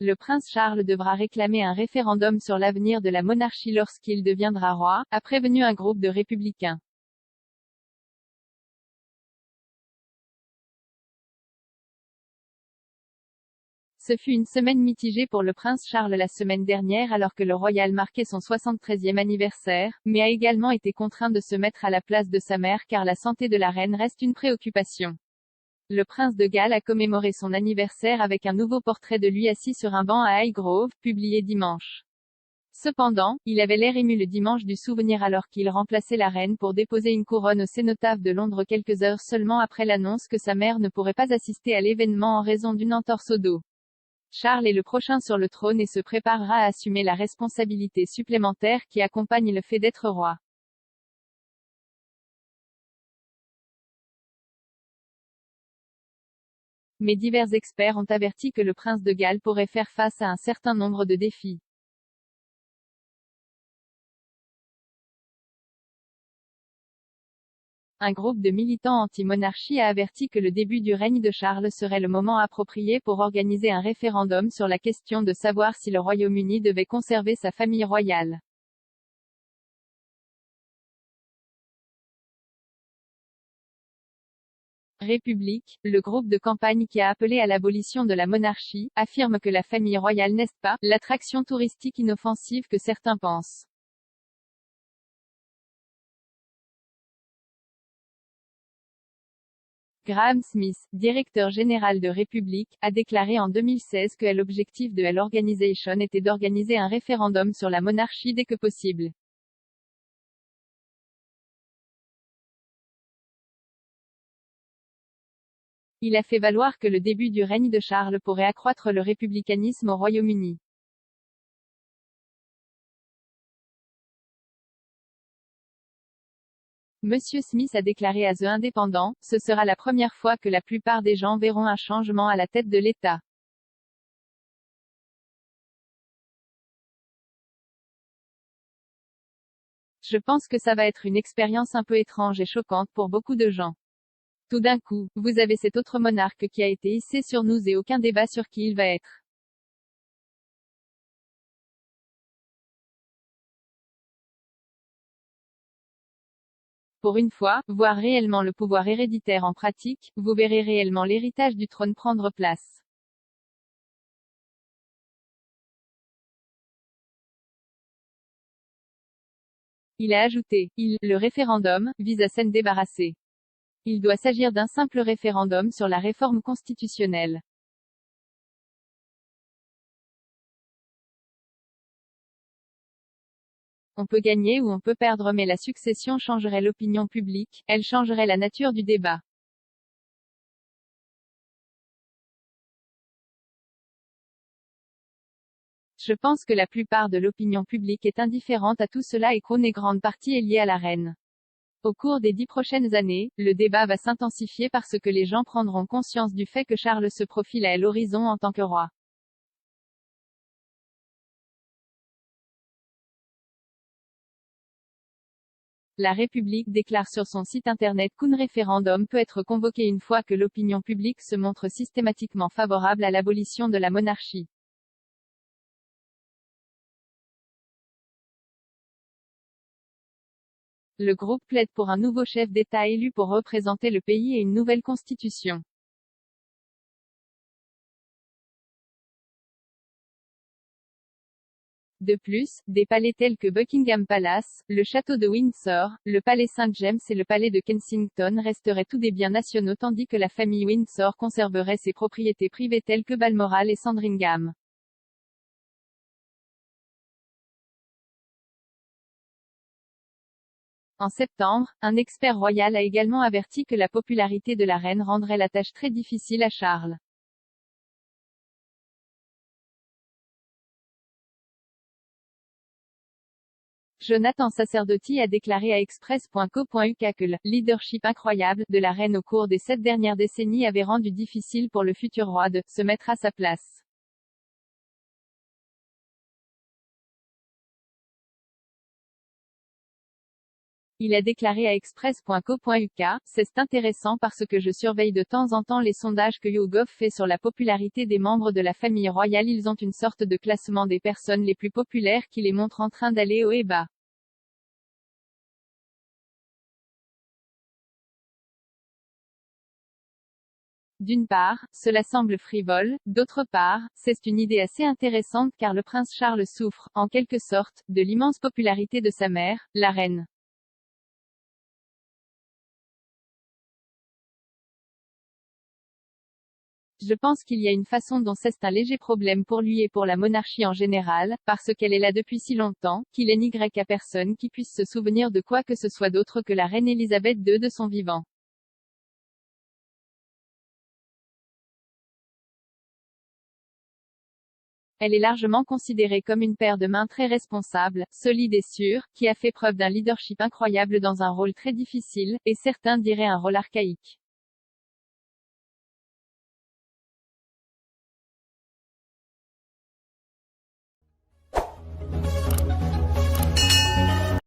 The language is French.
Le prince Charles devra réclamer un référendum sur l'avenir de la monarchie lorsqu'il deviendra roi, a prévenu un groupe de républicains. Ce fut une semaine mitigée pour le prince Charles la semaine dernière alors que le royal marquait son 73e anniversaire, mais a également été contraint de se mettre à la place de sa mère car la santé de la reine reste une préoccupation. Le prince de Galles a commémoré son anniversaire avec un nouveau portrait de lui assis sur un banc à Highgrove, publié dimanche. Cependant, il avait l'air ému le dimanche du souvenir alors qu'il remplaçait la reine pour déposer une couronne au cénotaphe de Londres quelques heures seulement après l'annonce que sa mère ne pourrait pas assister à l'événement en raison d'une entorse au dos. Charles est le prochain sur le trône et se préparera à assumer la responsabilité supplémentaire qui accompagne le fait d'être roi. Mais divers experts ont averti que le prince de Galles pourrait faire face à un certain nombre de défis. Un groupe de militants anti-monarchie a averti que le début du règne de Charles serait le moment approprié pour organiser un référendum sur la question de savoir si le Royaume-Uni devait conserver sa famille royale. République, le groupe de campagne qui a appelé à l'abolition de la monarchie, affirme que la famille royale n'est pas l'attraction touristique inoffensive que certains pensent. Graham Smith, directeur général de République, a déclaré en 2016 que l'objectif de l'organisation était d'organiser un référendum sur la monarchie dès que possible. Il a fait valoir que le début du règne de Charles pourrait accroître le républicanisme au Royaume-Uni. Monsieur Smith a déclaré à The Independent, ce sera la première fois que la plupart des gens verront un changement à la tête de l'État. Je pense que ça va être une expérience un peu étrange et choquante pour beaucoup de gens. Tout d'un coup, vous avez cet autre monarque qui a été hissé sur nous et aucun débat sur qui il va être. Pour une fois, voir réellement le pouvoir héréditaire en pratique, vous verrez réellement l'héritage du trône prendre place. Il a ajouté, le référendum, vise à s'en débarrasser. Il doit s'agir d'un simple référendum sur la réforme constitutionnelle. On peut gagner ou on peut perdre mais la succession changerait l'opinion publique, elle changerait la nature du débat. Je pense que la plupart de l'opinion publique est indifférente à tout cela et qu'une grande partie est liée à la reine. Au cours des 10 prochaines années, le débat va s'intensifier parce que les gens prendront conscience du fait que Charles se profile à l'horizon en tant que roi. La République déclare sur son site internet qu'un référendum peut être convoqué une fois que l'opinion publique se montre systématiquement favorable à l'abolition de la monarchie. Le groupe plaide pour un nouveau chef d'État élu pour représenter le pays et une nouvelle constitution. De plus, des palais tels que Buckingham Palace, le château de Windsor, le palais Saint-James et le palais de Kensington resteraient tous des biens nationaux tandis que la famille Windsor conserverait ses propriétés privées telles que Balmoral et Sandringham. En septembre, un expert royal a également averti que la popularité de la reine rendrait la tâche très difficile à Charles. Jonathan Sacerdoti a déclaré à Express.co.uk que le leadership incroyable de la reine au cours des 7 dernières décennies avait rendu difficile pour le futur roi de se mettre à sa place. Il a déclaré à Express.co.uk, c'est intéressant parce que je surveille de temps en temps les sondages que YouGov fait sur la popularité des membres de la famille royale. Ils ont une sorte de classement des personnes les plus populaires qui les montre en train d'aller haut et bas. D'une part, cela semble frivole, d'autre part, c'est une idée assez intéressante car le prince Charles souffre, en quelque sorte, de l'immense popularité de sa mère, la reine. Je pense qu'il y a une façon dont c'est un léger problème pour lui et pour la monarchie en général, parce qu'elle est là depuis si longtemps, qu'il est n'y a personne qui puisse se souvenir de quoi que ce soit d'autre que la reine Elisabeth II de son vivant. Elle est largement considérée comme une paire de mains très responsable, solide et sûre, qui a fait preuve d'un leadership incroyable dans un rôle très difficile, et certains diraient un rôle archaïque.